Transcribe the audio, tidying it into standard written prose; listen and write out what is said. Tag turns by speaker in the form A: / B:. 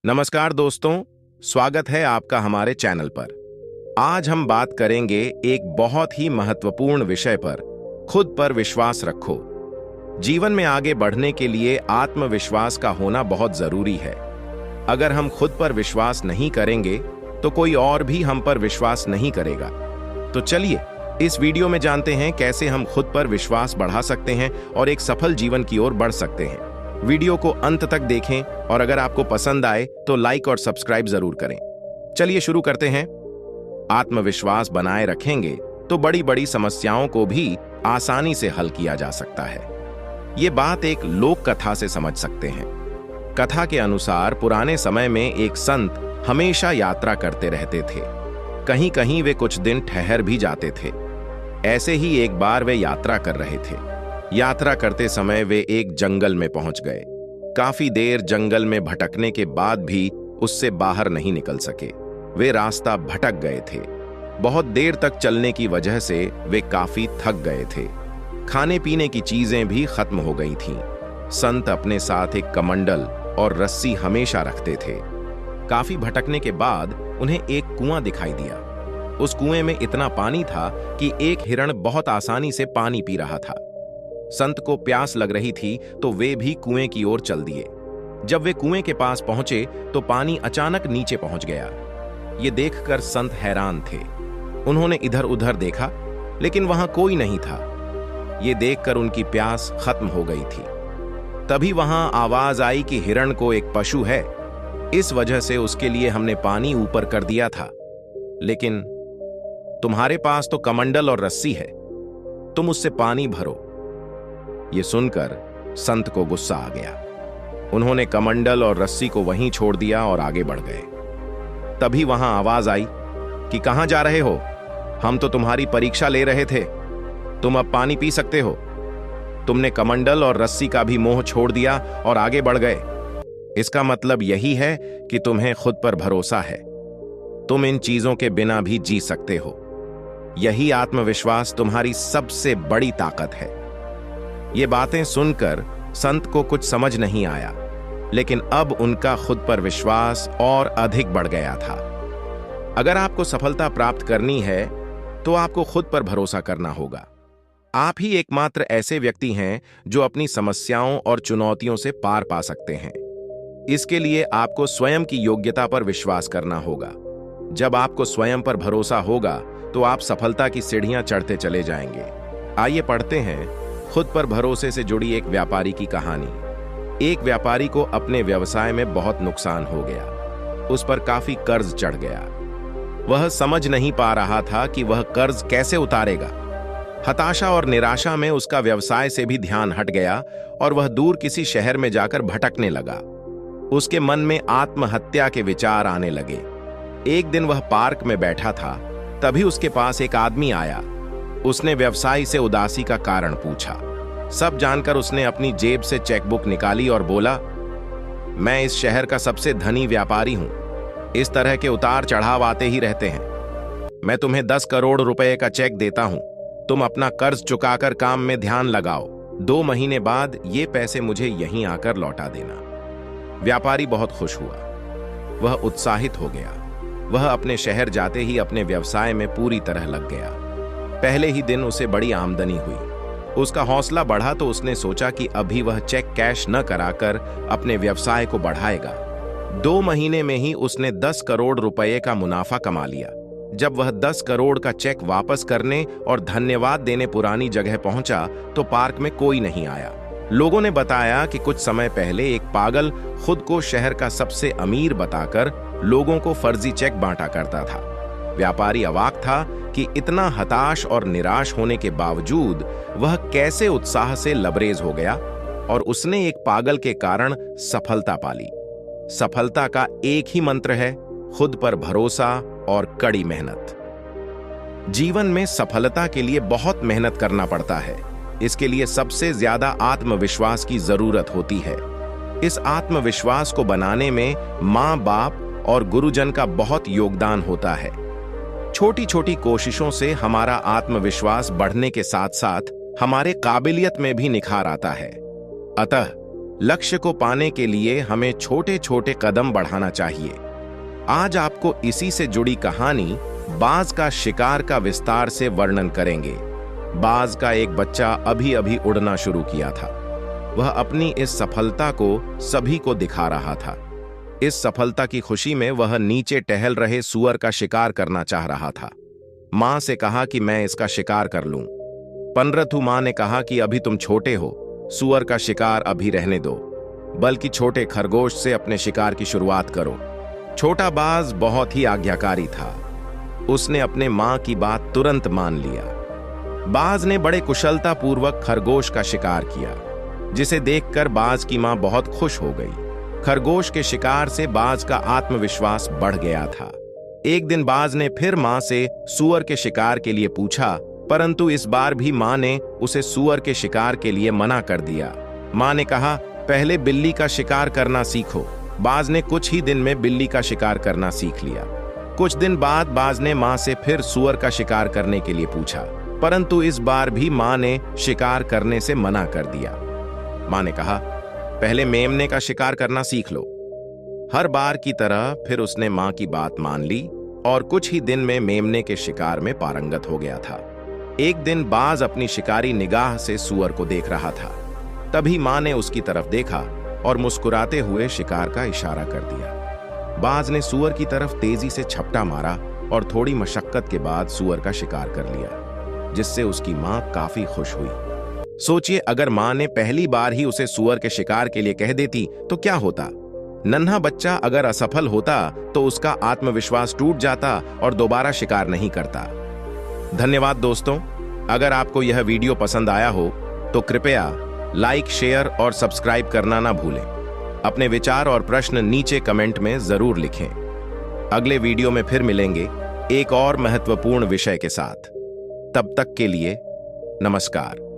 A: नमस्कार दोस्तों, स्वागत है आपका हमारे चैनल पर। आज हम बात करेंगे एक बहुत ही महत्वपूर्ण विषय पर, खुद पर विश्वास रखो। जीवन में आगे बढ़ने के लिए आत्मविश्वास का होना बहुत जरूरी है। अगर हम खुद पर विश्वास नहीं करेंगे तो कोई और भी हम पर विश्वास नहीं करेगा। तो चलिए इस वीडियो में जानते हैं कैसे हम खुद पर विश्वास बढ़ा सकते हैं और एक सफल जीवन की ओर बढ़ सकते हैं। वीडियो को अंत तक देखें और अगर आपको पसंद आए तो लाइक और सब्सक्राइब जरूर करें। चलिए शुरू करते हैं। आत्मविश्वास बनाए रखेंगे तो बड़ी बड़ी समस्याओं को भी आसानी से हल किया जा सकता है। ये बात एक लोक कथा से समझ सकते हैं। कथा के अनुसार पुराने समय में एक संत हमेशा यात्रा करते रहते थे। कहीं कहीं वे कुछ दिन ठहर भी जाते थे। ऐसे ही एक बार वे यात्रा कर रहे थे। यात्रा करते समय वे एक जंगल में पहुंच गए। काफी देर जंगल में भटकने के बाद भी उससे बाहर नहीं निकल सके। वे रास्ता भटक गए थे। बहुत देर तक चलने की वजह से वे काफी थक गए थे। खाने पीने की चीजें भी खत्म हो गई थीं। संत अपने साथ एक कमंडल और रस्सी हमेशा रखते थे। काफी भटकने के बाद उन्हें एक कुआं दिखाई दिया। उस कुएं में इतना पानी था कि एक हिरण बहुत आसानी से पानी पी रहा था। संत को प्यास लग रही थी तो वे भी कुएं की ओर चल दिए। जब वे कुएं के पास पहुंचे तो पानी अचानक नीचे पहुंच गया। ये देखकर संत हैरान थे। उन्होंने इधर उधर देखा लेकिन वहां कोई नहीं था। ये देखकर उनकी प्यास खत्म हो गई थी। तभी वहां आवाज आई कि हिरण को एक पशु है, इस वजह से उसके लिए हमने पानी ऊपर कर दिया था। लेकिन तुम्हारे पास तो कमंडल और रस्सी है, तुम उससे पानी भरो। ये सुनकर संत को गुस्सा आ गया। उन्होंने कमंडल और रस्सी को वहीं छोड़ दिया और आगे बढ़ गए। तभी वहां आवाज आई कि कहां जा रहे हो? हम तो तुम्हारी परीक्षा ले रहे थे। तुम अब पानी पी सकते हो। तुमने कमंडल और रस्सी का भी मोह छोड़ दिया और आगे बढ़ गए। इसका मतलब यही है कि तुम्हें खुद पर भरोसा है। तुम इन चीजों के बिना भी जी सकते हो। यही आत्मविश्वास तुम्हारी सबसे बड़ी ताकत है। ये बातें सुनकर संत को कुछ समझ नहीं आया, लेकिन अब उनका खुद पर विश्वास और अधिक बढ़ गया था। अगर आपको सफलता प्राप्त करनी है तो आपको खुद पर भरोसा करना होगा। आप ही एकमात्र ऐसे व्यक्ति हैं जो अपनी समस्याओं और चुनौतियों से पार पा सकते हैं। इसके लिए आपको स्वयं की योग्यता पर विश्वास करना होगा। जब आपको स्वयं पर भरोसा होगा तो आप सफलता की सीढ़ियां चढ़ते चले जाएंगे। आइए पढ़ते हैं खुद पर भरोसे से जुड़ी एक व्यापारी की कहानी। एक व्यापारी को अपने व्यवसाय में बहुत नुकसान हो गया। उस पर काफी कर्ज चढ़ गया। वह समझ नहीं पा रहा था कि वह कर्ज कैसे उतारेगा। हताशा और निराशा में उसका व्यवसाय से भी ध्यान हट गया और वह दूर किसी शहर में जाकर भटकने लगा। उसके मन में आत्महत्या के विचार आने लगे। एक दिन वह पार्क में बैठा था, तभी उसके पास एक आदमी आया। उसने व्यवसायी से उदासी का कारण पूछा। सब जानकर उसने अपनी जेब से चेकबुक निकाली और बोला, मैं इस शहर का सबसे धनी व्यापारी हूं। इस तरह के उतार चढ़ाव आते ही रहते हैं। मैं तुम्हें 10 करोड़ रुपए का चेक देता हूं। तुम अपना कर्ज चुकाकर काम में ध्यान लगाओ। 2 महीने बाद ये पैसे मुझे यहीं आकर लौटा देना। व्यापारी बहुत खुश हुआ। वह उत्साहित हो गया। वह अपने शहर जाते ही अपने व्यवसाय में पूरी तरह लग गया। पहले ही दिन उसे बड़ी आमदनी हुई। उसका हौसला बढ़ा तो उसने सोचा कि अभी वह चेक कैश न कराकर अपने व्यवसाय को बढ़ाएगा। 2 महीने में ही उसने 10 करोड़ रुपए का मुनाफा कमा लिया। जब वह 10 करोड़ का चेक वापस करने और धन्यवाद देने पुरानी जगह पहुंचा तो पार्क में कोई नहीं आया। लोगों ने बताया कि कुछ समय पहले एक पागल खुद को शहर का सबसे अमीर बताकर लोगों को फर्जी चेक बांटा करता था। व्यापारी अवाक था कि इतना हताश और निराश होने के बावजूद वह कैसे उत्साह से लबरेज हो गया और उसने एक पागल के कारण सफलता पाली। सफलता का एक ही मंत्र है, खुद पर भरोसा और कड़ी मेहनत। जीवन में सफलता के लिए बहुत मेहनत करना पड़ता है। इसके लिए सबसे ज्यादा आत्मविश्वास की जरूरत होती है। इस आत्मविश्वास को बनाने में माँ बाप और गुरुजन का बहुत योगदान होता है। छोटी छोटी कोशिशों से हमारा आत्मविश्वास बढ़ने के साथ साथ हमारे काबिलियत में भी निखार आता है। अतः लक्ष्य को पाने के लिए हमें छोटे छोटे कदम बढ़ाना चाहिए। आज आपको इसी से जुड़ी कहानी बाज का शिकार का विस्तार से वर्णन करेंगे। बाज का एक बच्चा अभी अभी उड़ना शुरू किया था। वह अपनी इस सफलता को सभी को दिखा रहा था। इस सफलता की खुशी में वह नीचे टहल रहे सूअर का शिकार करना चाह रहा था। मां से कहा कि मैं इसका शिकार कर लूं। पनरथु मां ने कहा कि अभी तुम छोटे हो, सूअर का शिकार अभी रहने दो, बल्कि छोटे खरगोश से अपने शिकार की शुरुआत करो। छोटा बाज बहुत ही आज्ञाकारी था। उसने अपने मां की बात तुरंत मान लिया। बाज ने बड़े कुशलतापूर्वक खरगोश का शिकार किया, जिसे देखकर बाज की मां बहुत खुश हो गई। खरगोश के शिकार से बाज का आत्मविश्वास बढ़ गया था। एक दिन बाज ने फिर मां से सूअर के शिकार के लिए पूछा, परंतु इस बार भी मां ने उसे सूअर के शिकार के लिए मना कर दिया। मां ने कहा, पहले बिल्ली का शिकार करना सीखो। बाज ने कुछ ही दिन में बिल्ली का शिकार करना सीख लिया। कुछ दिन बाद बाज ने मां से फिर सूअर का शिकार करने के लिए पूछा, परंतु इस बार भी मां ने शिकार करने से मना कर दिया। मां ने कहा, पहले मेमने का शिकार करना सीख लो। हर बार की तरह फिर उसने मां की बात मान ली और कुछ ही दिन में मेमने के शिकार में पारंगत हो गया था। एक दिन बाज अपनी शिकारी निगाह से सूअर को देख रहा था। तभी मां ने उसकी तरफ देखा और मुस्कुराते हुए शिकार का इशारा कर दिया। बाज ने सूअर की तरफ तेजी से झपटा मारा और थोड़ी मशक्कत के बाद सूअर का शिकार कर लिया, जिससे उसकी मां काफी खुश हुई। सोचिए, अगर मां ने पहली बार ही उसे सूअर के शिकार के लिए कह देती तो क्या होता। नन्हा बच्चा अगर असफल होता तो उसका आत्मविश्वास टूट जाता और दोबारा शिकार नहीं करता। धन्यवाद दोस्तों। अगर आपको यह वीडियो पसंद आया हो तो कृपया लाइक, शेयर और सब्सक्राइब करना ना भूलें। अपने विचार और प्रश्न नीचे कमेंट में जरूर लिखें। अगले वीडियो में फिर मिलेंगे एक और महत्वपूर्ण विषय के साथ। तब तक के लिए नमस्कार।